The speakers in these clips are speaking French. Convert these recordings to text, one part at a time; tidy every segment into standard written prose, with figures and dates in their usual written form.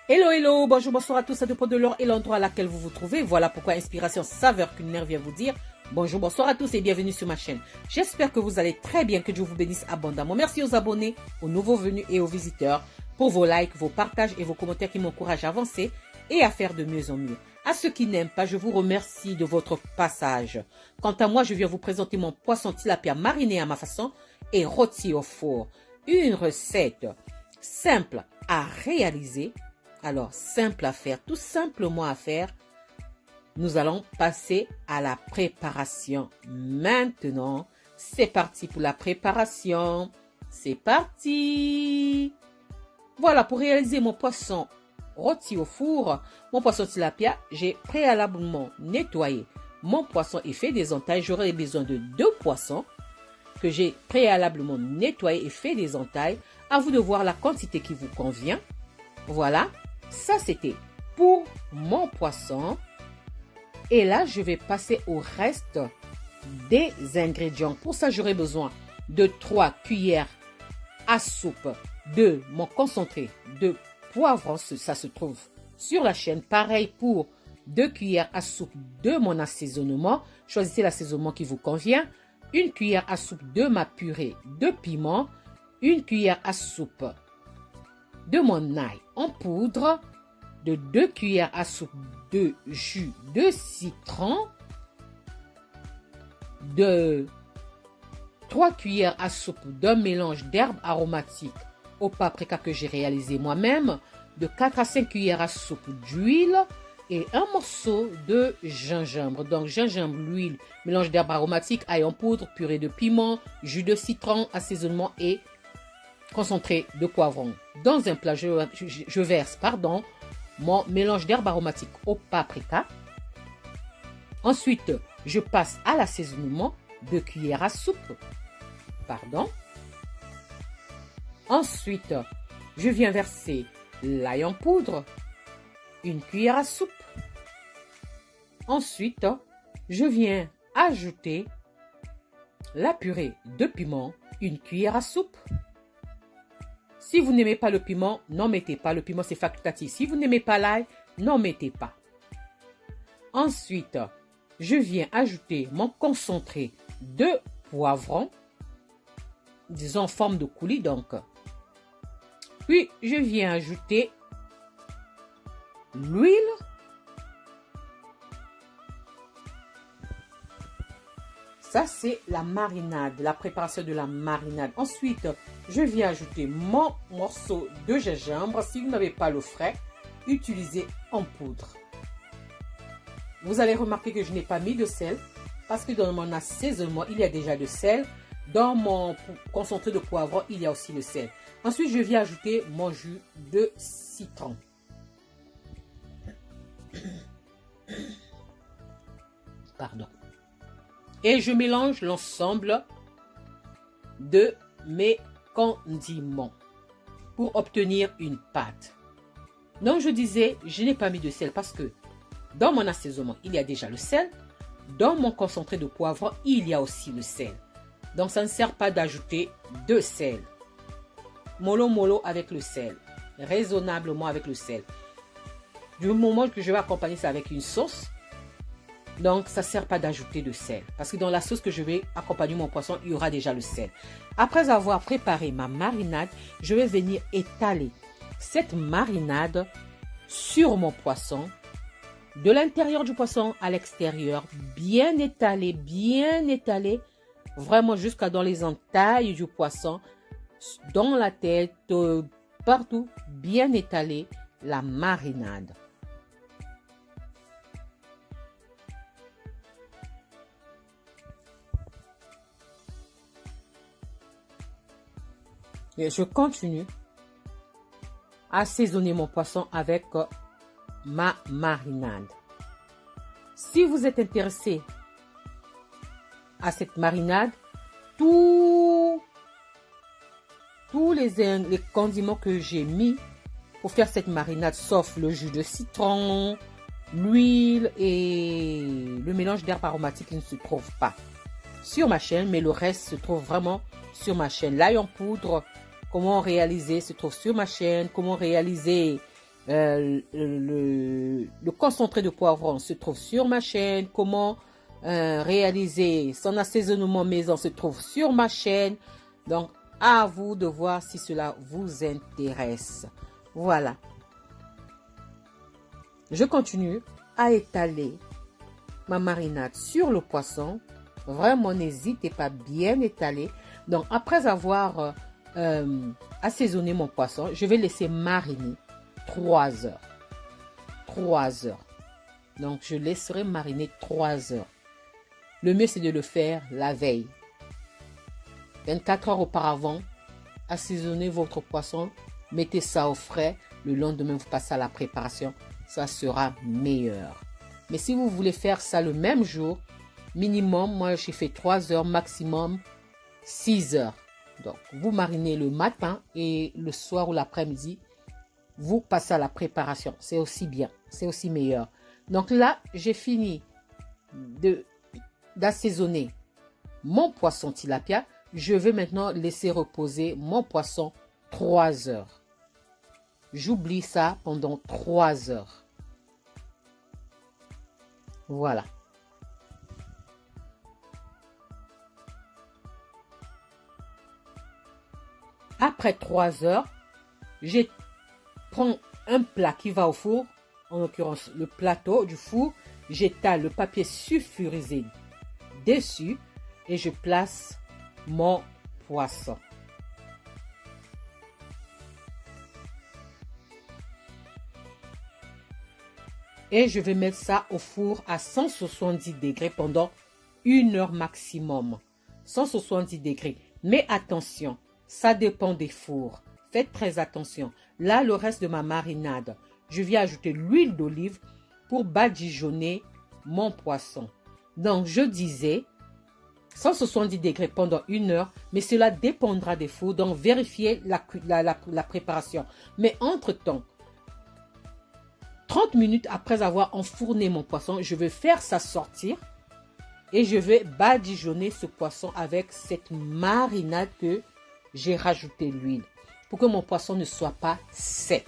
Hello, hello, bonjour, bonsoir à tous, ça dépend de l'heure et l'endroit à laquelle vous vous trouvez. Voilà pourquoi Inspiration Saveur Culinaire vient vous dire bonjour, bonsoir à tous et bienvenue sur ma chaîne. J'espère que vous allez très bien, que Dieu vous bénisse abondamment. Merci aux abonnés, aux nouveaux venus et aux visiteurs pour vos likes, vos partages et vos commentaires qui m'encouragent à avancer et à faire de mieux en mieux. À ceux qui n'aiment pas, je vous remercie de votre passage. Quant à moi, je viens vous présenter mon poisson tilapia mariné à ma façon et rôti au four. Une recette simple à réaliser. Alors, simple à faire, tout simplement à faire. Nous allons passer à la préparation. Maintenant, c'est parti pour la préparation. C'est parti! Voilà, pour réaliser mon poisson rôti au four, mon poisson tilapia, j'ai préalablement nettoyé mon poisson et fait des entailles. J'aurai besoin de 2 poissons que j'ai préalablement nettoyé et fait des entailles. À vous de voir la quantité qui vous convient. Voilà. Ça, c'était pour mon poisson. Et là, je vais passer au reste des ingrédients. Pour ça, j'aurai besoin de 3 cuillères à soupe de mon concentré de poivron. Ça se trouve sur la chaîne. Pareil pour 2 cuillères à soupe de mon assaisonnement. Choisissez l'assaisonnement qui vous convient. 1 cuillère à soupe de ma purée de piment. 1 cuillère à soupe de mon ail en poudre, de 2 cuillères à soupe de jus de citron, de 3 cuillères à soupe d'un mélange d'herbes aromatiques au paprika que j'ai réalisé moi-même, de 4 à 5 cuillères à soupe d'huile et un morceau de gingembre. Donc gingembre, l'huile, mélange d'herbes aromatiques, ail en poudre, purée de piment, jus de citron, assaisonnement et concentré de poivron. Dans un plat, je verse mon mélange d'herbes aromatiques au paprika. Ensuite, je passe à l'assaisonnement, 2 cuillères à soupe. Ensuite, je viens verser l'ail en poudre, 1 cuillère à soupe. Ensuite, je viens ajouter la purée de piment, 1 cuillère à soupe. Si vous n'aimez pas le piment, n'en mettez pas. Le piment, c'est facultatif. Si vous n'aimez pas l'ail, n'en mettez pas. Ensuite, je viens ajouter mon concentré de poivron, disons en forme de coulis donc. Puis, je viens ajouter l'huile. Ça, c'est la marinade, la préparation de la marinade. Ensuite, je viens ajouter mon morceau de gingembre. Si vous n'avez pas le frais, utilisez en poudre. Vous allez remarquer que je n'ai pas mis de sel parce que dans mon assaisonnement, il y a déjà le sel. Dans mon concentré de poivron, il y a aussi le sel. Ensuite, je viens ajouter mon jus de citron. Pardon. Et je mélange l'ensemble de mes condiments pour obtenir une pâte. Donc, je disais, je n'ai pas mis de sel parce que dans mon assaisonnement, il y a déjà le sel. Dans mon concentré de poivron, il y a aussi le sel. Donc, ça ne sert pas d'ajouter de sel. Mollo mollo avec le sel. Raisonnablement avec le sel. Du moment que je vais accompagner ça avec une sauce, donc, ça ne sert pas d'ajouter de sel. Parce que dans la sauce que je vais accompagner mon poisson, il y aura déjà le sel. Après avoir préparé ma marinade, je vais venir étaler cette marinade sur mon poisson. De l'intérieur du poisson à l'extérieur. Bien étalé. Vraiment jusqu'à dans les entailles du poisson. Dans la tête, partout. Bien étalé la marinade. Et je continue à assaisonner mon poisson avec ma marinade. Si vous êtes intéressé à cette marinade, tous les condiments que j'ai mis pour faire cette marinade, sauf le jus de citron, l'huile et le mélange d'herbes aromatiques qui ne se trouve pas sur ma chaîne, mais le reste se trouve vraiment sur ma chaîne. L'ail en poudre, comment réaliser se trouve sur ma chaîne. Comment réaliser Le concentré de poivron se trouve sur ma chaîne. Comment réaliser son assaisonnement maison se trouve sur ma chaîne. Donc, à vous de voir si cela vous intéresse. Voilà. Je continue à étaler ma marinade sur le poisson. Vraiment, n'hésitez pas à bien étaler. Donc, après avoir assaisonné mon poisson, je vais laisser mariner 3 heures. 3 heures. Donc, je laisserai mariner 3 heures. Le mieux, c'est de le faire la veille. 24 heures auparavant, assaisonnez votre poisson, mettez ça au frais. Le lendemain, vous passez à la préparation. Ça sera meilleur. Mais si vous voulez faire ça le même jour, minimum, moi j'ai fait 3 heures, maximum 6 heures. Donc, vous marinez le matin et le soir ou l'après-midi, vous passez à la préparation. C'est aussi bien, c'est aussi meilleur. Donc là, j'ai fini d'assaisonner mon poisson tilapia. Je vais maintenant laisser reposer mon poisson 3 heures. J'oublie ça pendant 3 heures. Voilà. Après 3 heures, je prends un plat qui va au four, en l'occurrence le plateau du four. J'étale le papier sulfurisé dessus et je place mon poisson. Et je vais mettre ça au four à 170 degrés pendant 1 heure maximum. 170 degrés. Mais attention, ça dépend des fours. Faites très attention. Là, le reste de ma marinade, je viens ajouter l'huile d'olive pour badigeonner mon poisson. Donc, je disais 170 degrés pendant 1 heure, mais cela dépendra des fours. Donc, vérifiez la préparation. Mais entre-temps, 30 minutes après avoir enfourné mon poisson, je vais faire ça sortir et je vais badigeonner ce poisson avec cette marinade que j'ai rajouté l'huile pour que mon poisson ne soit pas sec.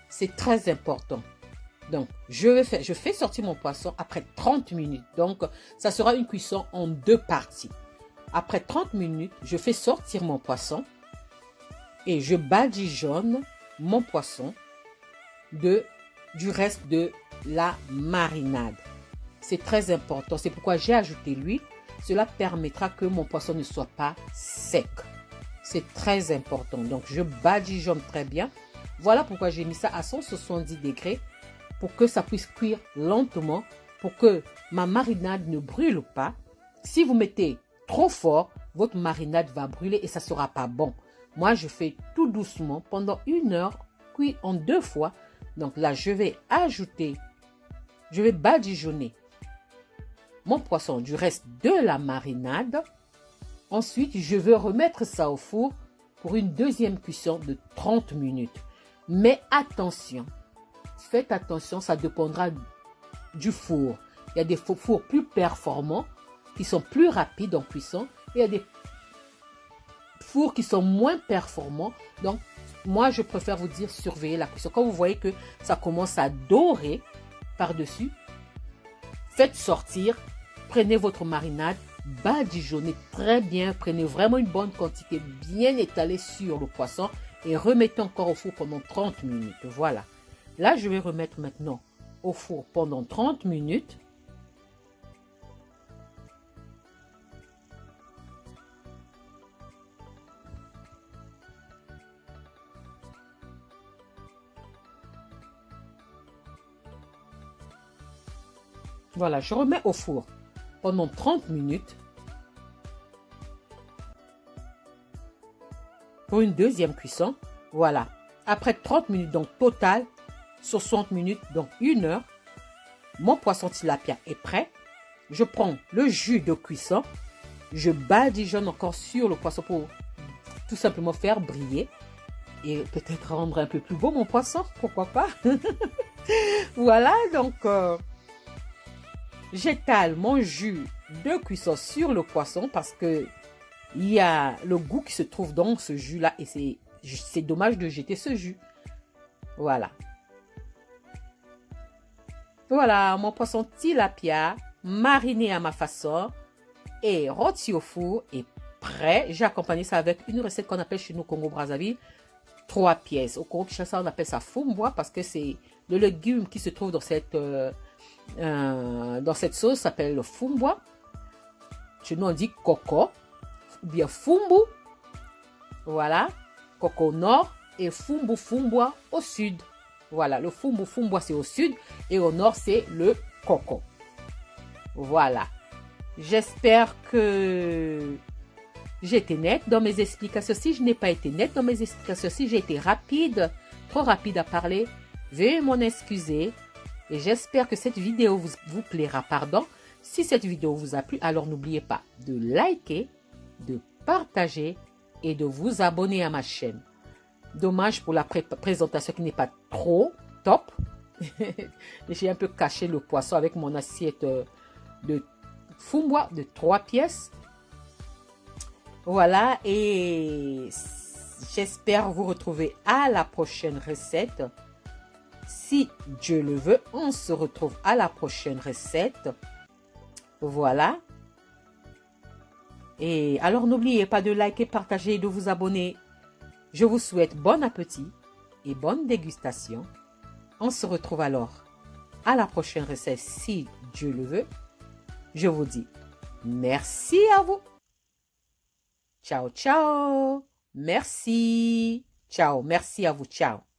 C'est très important. Donc, je fais sortir mon poisson après 30 minutes. Donc, ça sera une cuisson en 2 parties. Après 30 minutes, je fais sortir mon poisson et je badigeonne mon poisson du reste de la marinade. C'est très important. C'est pourquoi j'ai ajouté l'huile. Cela permettra que mon poisson ne soit pas sec. C'est très important. Donc, je badigeonne très bien. Voilà pourquoi j'ai mis ça à 170 degrés pour que ça puisse cuire lentement, pour que ma marinade ne brûle pas. Si vous mettez trop fort, votre marinade va brûler et ça ne sera pas bon. Moi, je fais tout doucement pendant 1 heure, cuit en 2 fois. Donc là, je vais badigeonner mon poisson du reste de la marinade. Ensuite, je vais remettre ça au four pour une deuxième cuisson de 30 minutes. Mais attention, faites attention, ça dépendra du four. Il y a des fours plus performants qui sont plus rapides en cuisson. Et il y a des fours qui sont moins performants. Donc, moi, je préfère vous dire surveiller la cuisson. Quand vous voyez que ça commence à dorer par-dessus, faites sortir, prenez votre marinade, badigeonnez très bien, prenez vraiment une bonne quantité, bien étalée sur le poisson et remettez encore au four pendant 30 minutes. Voilà. Là, je vais remettre maintenant au four pendant 30 minutes. Voilà, je remets au four pendant 30 minutes pour une deuxième cuisson. Voilà. Après 30 minutes, donc total, 60 minutes, donc 1 heure, mon poisson tilapia est prêt. Je prends le jus de cuisson, je badigeonne encore sur le poisson pour tout simplement faire briller et peut-être rendre un peu plus beau mon poisson, pourquoi pas. Voilà, donc j'étale mon jus de cuisson sur le poisson parce que il y a le goût qui se trouve dans ce jus-là et c'est dommage de jeter ce jus. Voilà. Voilà, mon poisson tilapia mariné à ma façon et rôti au four est prêt. J'ai accompagné ça avec une recette qu'on appelle chez nous au Congo-Brazzaville 3 pièces. Au Congo-Kinshasa, on appelle ça fumbwa parce que c'est le légume qui se trouve dans cette sauce s'appelle le fumbwa. Chez nous, on dit coco ou bien fumbu. Voilà, coco au nord et fumbu fumbwa au sud. Voilà, le fumbu fumbwa c'est au sud et au nord c'est le coco. Voilà. J'espère que j'ai été nette dans mes explications. Si je n'ai pas été nette dans mes explications, si j'ai été rapide, trop rapide à parler, veuillez m'en excuser. Et j'espère que cette vidéo vous plaira. Pardon. Si cette vidéo vous a plu, alors n'oubliez pas de liker, de partager et de vous abonner à ma chaîne. Dommage pour la présentation qui n'est pas trop top. J'ai un peu caché le poisson avec mon assiette de fumbwa de 3 pièces. Voilà, et j'espère vous retrouver à la prochaine recette. Si Dieu le veut, on se retrouve à la prochaine recette. Voilà. Et alors n'oubliez pas de liker, partager et de vous abonner. Je vous souhaite bon appétit et bonne dégustation. On se retrouve alors à la prochaine recette si Dieu le veut. Je vous dis merci à vous. Ciao, ciao. Merci. Ciao. Merci à vous. Ciao.